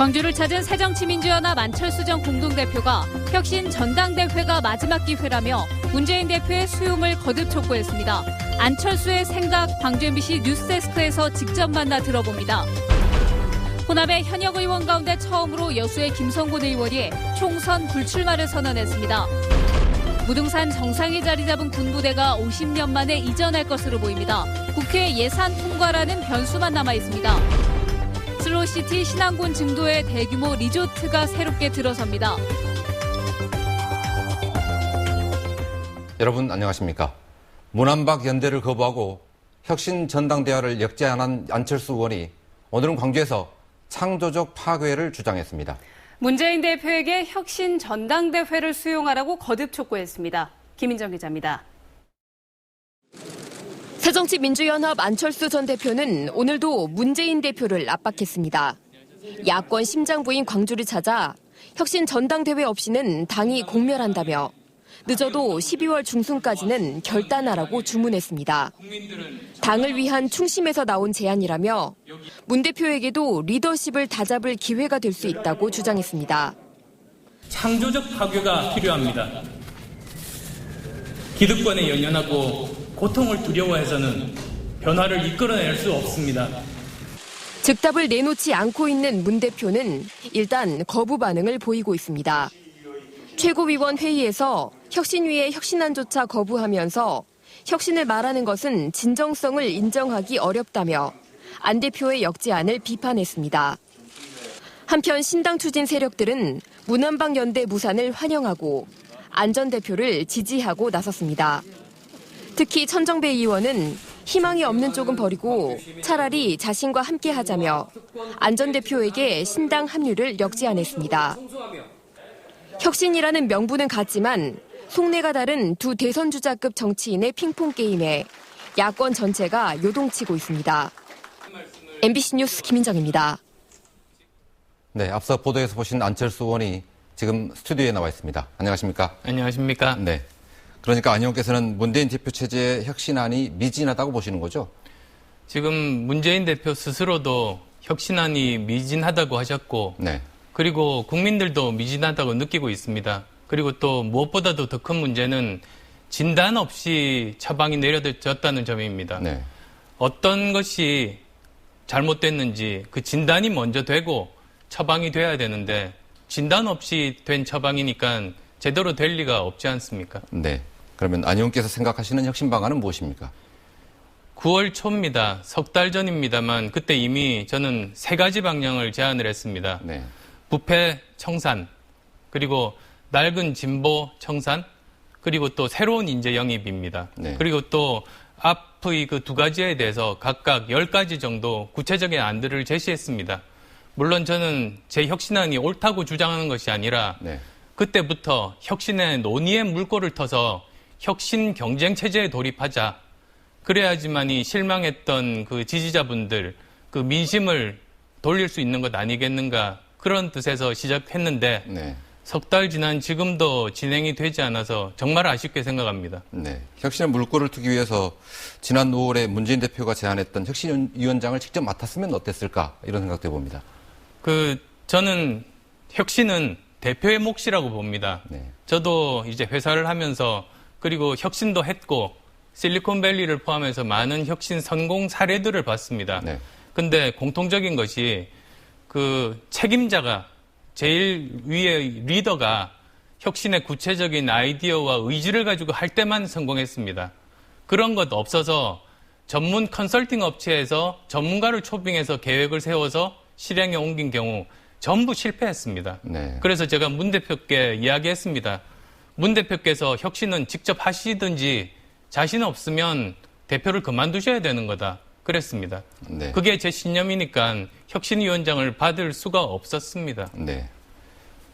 광주를 찾은 새정치민주연합 안철수 전 공동대표가 혁신 전당대회가 마지막 기회라며 문재인 대표의 수용을 거듭 촉구했습니다. 안철수의 생각 광주 MBC 뉴스데스크에서 직접 만나 들어봅니다. 호남의 현역 의원 가운데 처음으로 여수의 김성곤 의원이 총선 불출마를 선언했습니다. 무등산 정상에 자리 잡은 군부대가 50년 만에 이전할 것으로 보입니다. 국회 예산 통과라는 변수만 남아 있습니다. 슬로시티 신안군 증도에 대규모 리조트가 새롭게 들어섭니다. 여러분 안녕하십니까. 문안박 연대를 거부하고 혁신 전당대회를 역제안한 안철수 의원이 오늘은 광주에서 창조적 파괴를 주장했습니다. 문재인 대표에게 혁신 전당대회를 수용하라고 거듭 촉구했습니다. 김인정 기자입니다. 새정치민주연합 안철수 전 대표는 오늘도 문재인 대표를 압박했습니다. 야권 심장부인 광주를 찾아 혁신 전당대회 없이는 당이 공멸한다며 늦어도 12월 중순까지는 결단하라고 주문했습니다. 당을 위한 충심에서 나온 제안이라며 문 대표에게도 리더십을 다잡을 기회가 될 수 있다고 주장했습니다. 창조적 파괴가 필요합니다. 기득권에 연연하고 고통을 두려워해서는 변화를 이끌어낼 수 없습니다. 즉답을 내놓지 않고 있는 문 대표는 일단 거부 반응을 보이고 있습니다. 최고위원 회의에서 혁신위의 혁신안조차 거부하면서 혁신을 말하는 것은 진정성을 인정하기 어렵다며 안 대표의 역제안을 비판했습니다. 한편 신당 추진 세력들은 문안박 연대 무산을 환영하고 안 전 대표를 지지하고 나섰습니다. 특히 천정배 의원은 희망이 없는 쪽은 버리고 차라리 자신과 함께 하자며 안 전 대표에게 신당 합류를 역제안했습니다. 혁신이라는 명분은 같지만 속내가 다른 두 대선주자급 정치인의 핑퐁 게임에 야권 전체가 요동치고 있습니다. MBC 뉴스 김인정입니다. 네, 앞서 보도에서 보신 안철수 의원이 지금 스튜디오에 나와 있습니다. 안녕하십니까? 안녕하십니까? 네. 그러니까 안 의원께서는 문재인 대표 체제의 혁신안이 미진하다고 보시는 거죠? 지금 문재인 대표 스스로도 혁신안이 미진하다고 하셨고 네. 그리고 국민들도 미진하다고 느끼고 있습니다. 그리고 또 무엇보다도 더 큰 문제는 진단 없이 처방이 내려졌다는 점입니다. 네. 어떤 것이 잘못됐는지 그 진단이 먼저 되고 처방이 돼야 되는데 진단 없이 된 처방이니까 제대로 될 리가 없지 않습니까? 네. 그러면 안 의원께서 생각하시는 혁신 방안은 무엇입니까? 9월 초입니다. 석 달 전입니다만 그때 이미 저는 세 가지 방향을 제안을 했습니다. 네. 부패 청산, 그리고 낡은 진보 청산, 그리고 또 새로운 인재 영입입니다. 네. 그리고 또 앞의 그 두 가지에 대해서 각각 10가지 정도 구체적인 안들을 제시했습니다. 물론 저는 제 혁신안이 옳다고 주장하는 것이 아니라 네. 그때부터 혁신의 논의의 물꼬를 터서 혁신 경쟁 체제에 돌입하자. 그래야지만이 실망했던 그 지지자분들, 그 민심을 돌릴 수 있는 것 아니겠는가. 그런 뜻에서 시작했는데 네. 석 달 지난 지금도 진행이 되지 않아서 정말 아쉽게 생각합니다. 네. 혁신의 물꼬를 트기 위해서 지난 5월에 문재인 대표가 제안했던 혁신위원장을 직접 맡았으면 어땠을까 이런 생각도 해봅니다. 저는 혁신은 대표의 몫이라고 봅니다. 네. 저도 이제 회사를 하면서 그리고 혁신도 했고 실리콘밸리를 포함해서 많은 혁신 성공 사례들을 봤습니다. 네. 근데 공통적인 것이 그 책임자가 제일 위의 리더가 혁신의 구체적인 아이디어와 의지를 가지고 할 때만 성공했습니다. 그런 것 없어서 전문 컨설팅 업체에서 전문가를 초빙해서 계획을 세워서 실행에 옮긴 경우 전부 실패했습니다. 네. 그래서 제가 문 대표께 이야기했습니다. 문 대표께서 혁신은 직접 하시든지 자신 없으면 대표를 그만두셔야 되는 거다. 그랬습니다. 네. 그게 제 신념이니까 혁신위원장을 받을 수가 없었습니다. 네.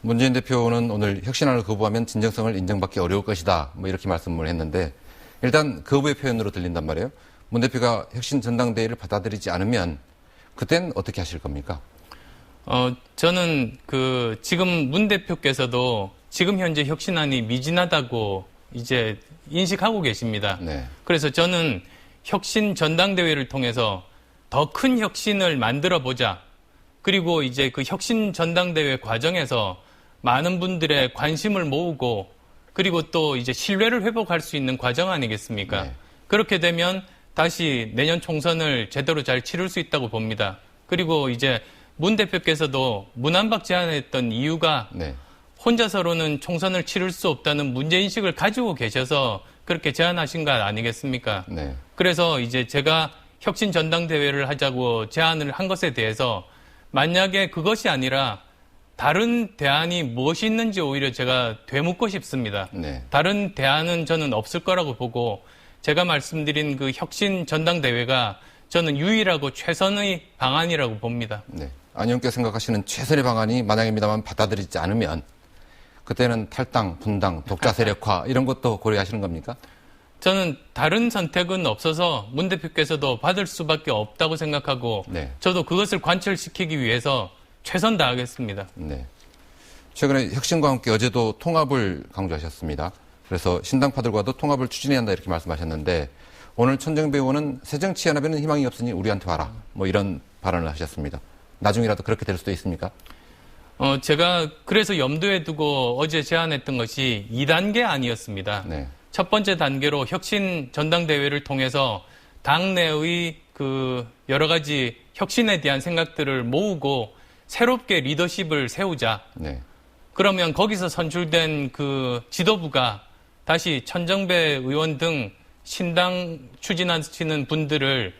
문재인 대표는 오늘 혁신안을 거부하면 진정성을 인정받기 어려울 것이다. 뭐 이렇게 말씀을 했는데 일단 거부의 표현으로 들린단 말이에요. 문 대표가 혁신 전당대회를 받아들이지 않으면 그땐 어떻게 하실 겁니까? 저는 지금 문 대표께서도 지금 현재 혁신안이 미진하다고 이제 인식하고 계십니다. 네. 그래서 저는 혁신 전당대회를 통해서 더 큰 혁신을 만들어 보자. 그리고 이제 그 혁신 전당대회 과정에서 많은 분들의 관심을 모으고 그리고 또 이제 신뢰를 회복할 수 있는 과정 아니겠습니까? 네. 그렇게 되면 다시 내년 총선을 제대로 잘 치를 수 있다고 봅니다. 그리고 이제 문 대표께서도 문안박 제안했던 이유가 네. 혼자서로는 총선을 치를 수 없다는 문제인식을 가지고 계셔서 그렇게 제안하신 것 아니겠습니까? 네. 그래서 이제 제가 혁신 전당대회를 하자고 제안을 한 것에 대해서 만약에 그것이 아니라 다른 대안이 무엇이 있는지 오히려 제가 되묻고 싶습니다. 네. 다른 대안은 저는 없을 거라고 보고 제가 말씀드린 그 혁신 전당대회가 저는 유일하고 최선의 방안이라고 봅니다. 네. 안 의원께서 생각하시는 최선의 방안이 만약입니다만 받아들이지 않으면 그때는 탈당, 분당, 독자 세력화 이런 것도 고려하시는 겁니까? 저는 다른 선택은 없어서 문 대표께서도 받을 수밖에 없다고 생각하고 네. 저도 그것을 관철시키기 위해서 최선 다하겠습니다. 네. 최근에 혁신과 함께 어제도 통합을 강조하셨습니다. 그래서 신당파들과도 통합을 추진해야 한다 이렇게 말씀하셨는데 오늘 천정배 의원은 새정치연합에는 희망이 없으니 우리한테 와라. 뭐 이런 발언을 하셨습니다. 나중이라도 그렇게 될 수도 있습니까? 제가 그래서 염두에 두고 어제 제안했던 것이 2단계 아니었습니다. 네. 첫 번째 단계로 혁신 전당대회를 통해서 당내의 그 여러 가지 혁신에 대한 생각들을 모으고 새롭게 리더십을 세우자. 네. 그러면 거기서 선출된 그 지도부가 다시 천정배 의원 등 신당 추진하시는 분들을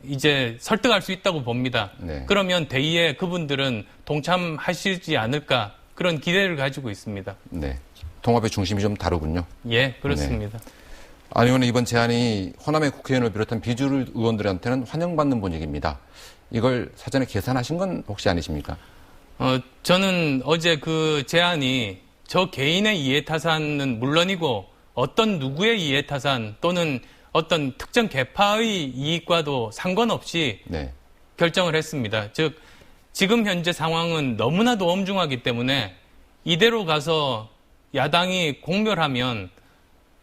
이제 설득할 수 있다고 봅니다. 네. 그러면 대의에 그분들은 동참하시지 않을까 그런 기대를 가지고 있습니다. 네. 통합의 중심이 좀 다르군요. 예, 그렇습니다. 안 의원은 이번 제안이 호남의 국회의원을 비롯한 비주류 의원들한테는 환영받는 분위기입니다. 이걸 사전에 계산하신 건 혹시 아니십니까? 저는 어제 그 제안이 저 개인의 이해타산은 물론이고 어떤 누구의 이해타산 또는 어떤 특정 계파의 이익과도 상관없이 네. 결정을 했습니다. 즉 지금 현재 상황은 너무나도 엄중하기 때문에 이대로 가서 야당이 공멸하면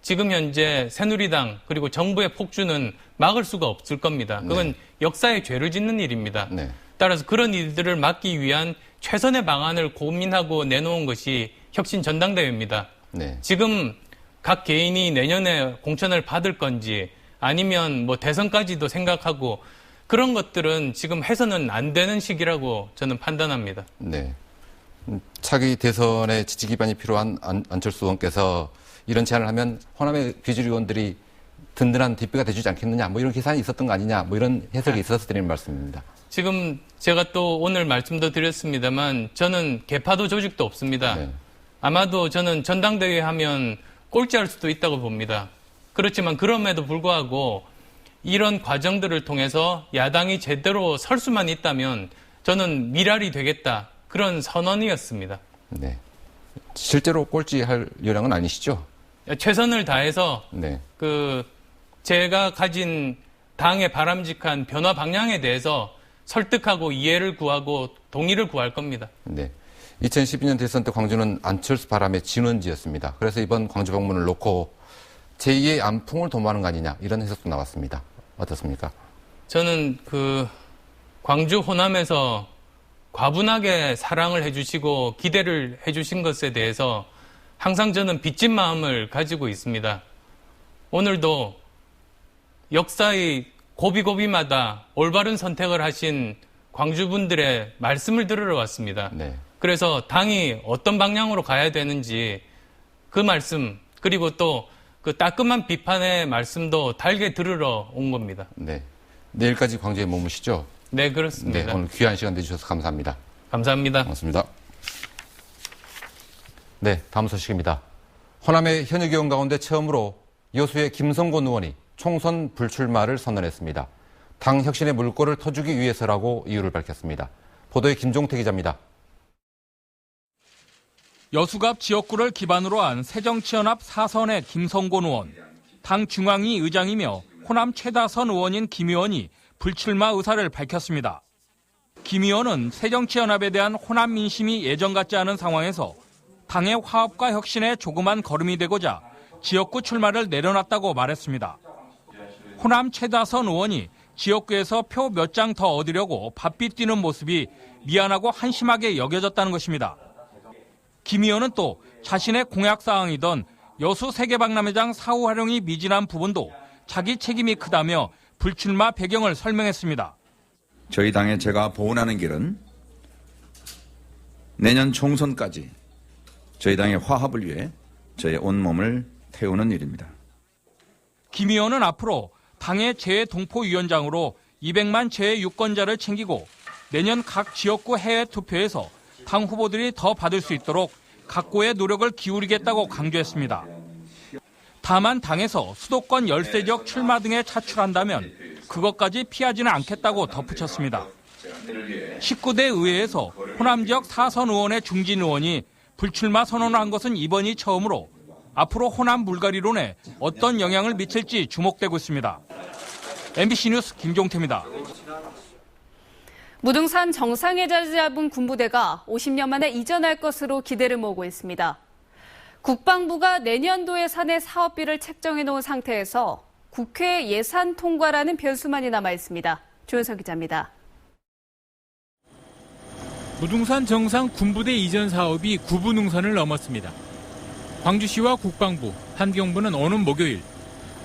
지금 현재 새누리당 그리고 정부의 폭주는 막을 수가 없을 겁니다. 그건 역사의 죄를 짓는 일입니다. 네. 따라서 그런 일들을 막기 위한 최선의 방안을 고민하고 내놓은 것이 혁신 전당대회입니다. 네. 지금 각 개인이 내년에 공천을 받을 건지 아니면 뭐 대선까지도 생각하고 그런 것들은 지금 해서는 안 되는 시기라고 저는 판단합니다. 네. 차기 대선에 지지 기반이 필요한 안철수 의원께서 이런 제안을 하면 호남의 비주류 의원들이 든든한 뒷배가 돼주지 않겠느냐, 뭐 이런 계산이 있었던 거 아니냐, 뭐 이런 해석이 있어서 드리는 말씀입니다. 지금 제가 또 오늘 말씀도 드렸습니다만 저는 개파도 조직도 없습니다. 네. 아마도 저는 전당대회 하면 꼴찌할 수도 있다고 봅니다. 그렇지만 그럼에도 불구하고 이런 과정들을 통해서 야당이 제대로 설 수만 있다면 저는 미랄이 되겠다. 그런 선언이었습니다. 네. 실제로 꼴찌할 요량은 아니시죠? 최선을 다해서 네. 제가 가진 당의 바람직한 변화 방향에 대해서 설득하고 이해를 구하고 동의를 구할 겁니다. 네. 2012년 대선 때 광주는 안철수 바람의 진원지였습니다. 그래서 이번 광주 방문을 놓고 제2의 안풍을 도모하는 거 아니냐 이런 해석도 나왔습니다. 어떻습니까? 저는 광주 호남에서 과분하게 사랑을 해주시고 기대를 해주신 것에 대해서 항상 저는 빚진 마음을 가지고 있습니다. 오늘도 역사의 고비고비마다 올바른 선택을 하신 광주분들의 말씀을 들으러 왔습니다. 네. 그래서 당이 어떤 방향으로 가야 되는지 그 말씀 그리고 또 그 따끔한 비판의 말씀도 달게 들으러 온 겁니다. 네. 내일까지 광주에 머무시죠? 네, 그렇습니다. 네. 오늘 귀한 시간 내주셔서 감사합니다. 감사합니다. 고맙습니다. 네, 다음 소식입니다. 호남의 현역 의원 가운데 처음으로 여수의 김성곤 의원이 총선 불출마를 선언했습니다. 당 혁신의 물꼬를 터주기 위해서라고 이유를 밝혔습니다. 보도에 김종태 기자입니다. 여수갑 지역구를 기반으로 한 새정치연합 4선의 김성곤 의원, 당 중앙위 의장이며 호남 최다선 의원인 김 의원이 불출마 의사를 밝혔습니다. 김 의원은 새정치연합에 대한 호남 민심이 예전 같지 않은 상황에서 당의 화합과 혁신에 조그만 걸음이 되고자 지역구 출마를 내려놨다고 말했습니다. 호남 최다선 의원이 지역구에서 표 몇 장 더 얻으려고 바삐 뛰는 모습이 미안하고 한심하게 여겨졌다는 것입니다. 김 의원은 또 자신의 공약 사항이던 여수 세계박람회장 사후 활용이 미진한 부분도 자기 책임이 크다며 불출마 배경을 설명했습니다. 저희 당에 제가 보원하는 길은 내년 총선까지 저희 당의 화합을 위해 저의 온몸을 태우는 일입니다. 김 의원은 앞으로 당의 재외동포위원장으로 200만 재외유권자를 챙기고 내년 각 지역구 해외 투표에서 당 후보들이 더 받을 수 있도록 각고의 노력을 기울이겠다고 강조했습니다. 다만 당에서 수도권 열세지역 출마 등에 차출한다면 그것까지 피하지는 않겠다고 덧붙였습니다. 19대 의회에서 호남 지역 4선 의원의 중진 의원이 불출마 선언을 한 것은 이번이 처음으로 앞으로 호남 물갈이론에 어떤 영향을 미칠지 주목되고 있습니다. MBC 뉴스 김종태입니다. 무등산 정상에 자리 잡은 군부대가 50년 만에 이전할 것으로 기대를 모으고 있습니다. 국방부가 내년도 예산의 사업비를 책정해 놓은 상태에서 국회 예산 통과라는 변수만이 남아 있습니다. 조현석 기자입니다. 무등산 정상 군부대 이전 사업이 구부능선을 넘었습니다. 광주시와 국방부, 환경부는 오는 목요일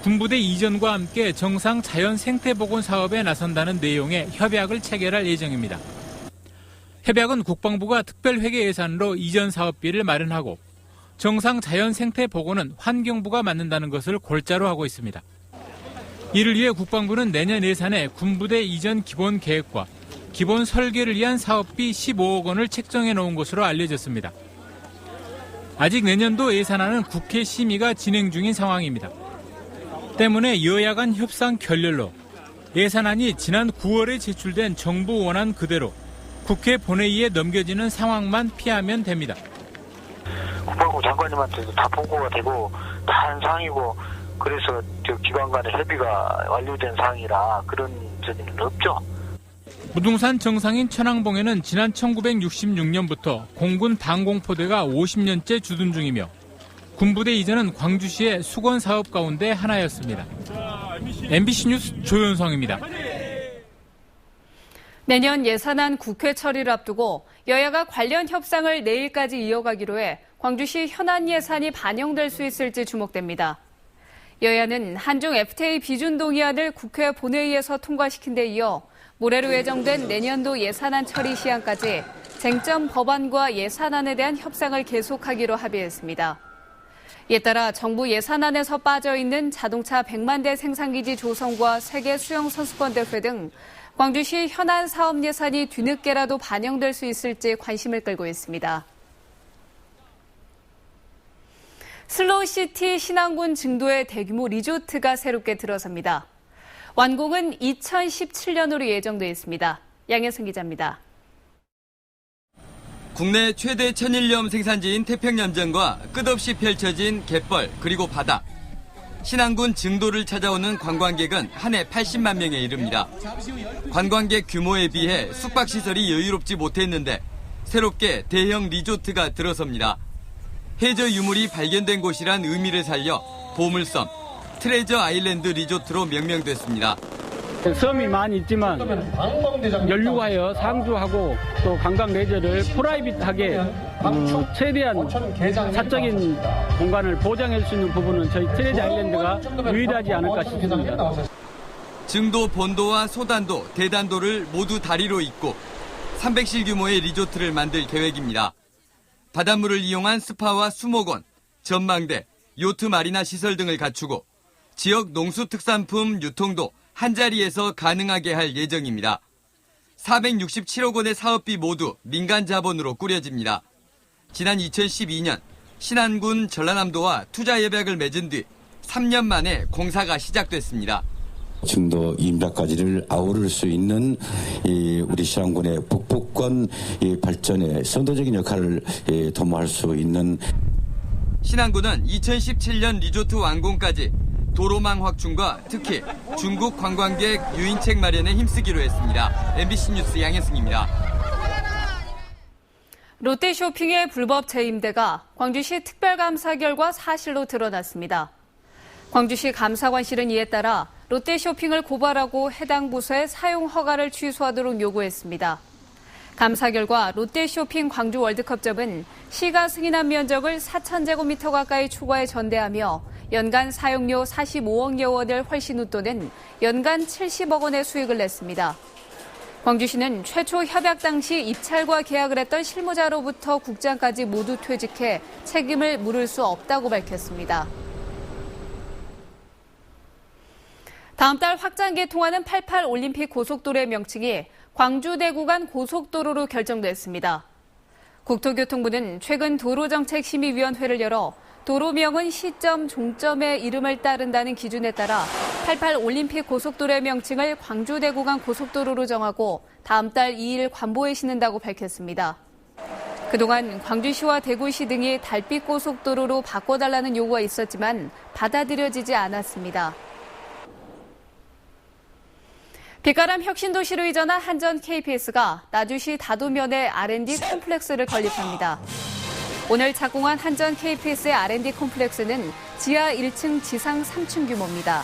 군부대 이전과 함께 정상 자연 생태복원 사업에 나선다는 내용의 협약을 체결할 예정입니다. 협약은 국방부가 특별회계 예산으로 이전 사업비를 마련하고 정상 자연 생태복원은 환경부가 맡는다는 것을 골자로 하고 있습니다. 이를 위해 국방부는 내년 예산에 군부대 이전 기본 계획과 기본 설계를 위한 사업비 15억 원을 책정해 놓은 것으로 알려졌습니다. 아직 내년도 예산안은 국회 심의가 진행 중인 상황입니다. 때문에 여야 간 협상 결렬로 예산안이 지난 9월에 제출된 정부 원안 그대로 국회 본회의에 넘겨지는 상황만 피하면 됩니다. 국방부 장관님한테도 다 보고가 되고 다 한 사항이고 그래서 기관 간의 협의가 완료된 사항이라 그런 적은 없죠. 무등산 정상인 천왕봉에는 지난 1966년부터 공군 방공포대가 50년째 주둔 중이며 군부대 이전은 광주시의 수건 사업 가운데 하나였습니다. MBC 뉴스 조현성입니다. 내년 예산안 국회 처리를 앞두고 여야가 관련 협상을 내일까지 이어가기로 해 광주시 현안 예산이 반영될 수 있을지 주목됩니다. 여야는 한중 FTA 비준 동의안을 국회 본회의에서 통과시킨 데 이어 모레로 예정된 내년도 예산안 처리 시한까지 쟁점 법안과 예산안에 대한 협상을 계속하기로 합의했습니다. 이에 따라 정부 예산안에서 빠져있는 자동차 100만 대 생산기지 조성과 세계 수영 선수권 대회 등 광주시 현안 사업 예산이 뒤늦게라도 반영될 수 있을지 관심을 끌고 있습니다. 슬로우시티 신안군 증도에 대규모 리조트가 새롭게 들어섭니다. 완공은 2017년으로 예정돼 있습니다. 양현승 기자입니다. 국내 최대 천일염 생산지인 태평양전과 끝없이 펼쳐진 갯벌 그리고 바다. 신안군 증도를 찾아오는 관광객은 한 해 80만 명에 이릅니다. 관광객 규모에 비해 숙박시설이 여유롭지 못했는데 새롭게 대형 리조트가 들어섭니다. 해저 유물이 발견된 곳이란 의미를 살려 보물섬, 트레저 아일랜드 리조트로 명명됐습니다. 섬이 많이 있지만 연류하여 상주하고 또 관광 레저를 프라이빗하게 최대한 사적인 공간을 보장할 수 있는 부분은 저희 트레저 아일랜드가 유일하지 않을까 싶습니다. 증도 본도와 소단도, 대단도를 모두 다리로 잇고 300실 규모의 리조트를 만들 계획입니다. 바닷물을 이용한 스파와 수목원, 전망대, 요트 마리나 시설 등을 갖추고 지역 농수특산품 유통도 한자리에서 가능하게 할 예정입니다. 467억 원의 사업비 모두 민간 자본으로 꾸려집니다. 지난 2012년 신안군 전라남도와 투자 협약을 맺은 뒤 3년 만에 공사가 시작됐습니다. 증도 인백까지를 아우를 수 있는 우리 신안군의 북부권 발전에 선도적인 역할을 도모할 수 있는 신안군은 2017년 리조트 완공까지 도로망 확충과 특히 중국 관광객 유인책 마련에 힘쓰기로 했습니다. MBC 뉴스 양현승입니다. 롯데쇼핑의 불법 재임대가 광주시 특별감사 결과 사실로 드러났습니다. 광주시 감사관실은 이에 따라 롯데쇼핑을 고발하고 해당 부서의 사용 허가를 취소하도록 요구했습니다. 감사 결과 롯데쇼핑 광주 월드컵점은 시가 승인한 면적을 4,000제곱미터 가까이 초과해 전대하며 연간 사용료 45억여 원을 훨씬 웃도는 연간 70억 원의 수익을 냈습니다. 광주시는 최초 협약 당시 입찰과 계약을 했던 실무자로부터 국장까지 모두 퇴직해 책임을 물을 수 없다고 밝혔습니다. 다음 달 확장 개통하는 88 올림픽 고속도로의 명칭이 광주대 구간 고속도로로 결정됐습니다. 국토교통부는 최근 도로정책심의위원회를 열어 도로명은 시점, 종점의 이름을 따른다는 기준에 따라 88 올림픽 고속도로의 명칭을 광주대 구간 고속도로로 정하고 다음 달 2일 관보에 심는다고 밝혔습니다. 그동안 광주시와 대구시 등이 달빛 고속도로로 바꿔달라는 요구가 있었지만 받아들여지지 않았습니다. 빛가람 혁신도시로 이전한 한전 KPS가 나주시 다도면에 R&D 콤플렉스를 건립합니다. 오늘 착공한 한전 KPS의 R&D 콤플렉스는 지하 1층, 지상 3층 규모입니다.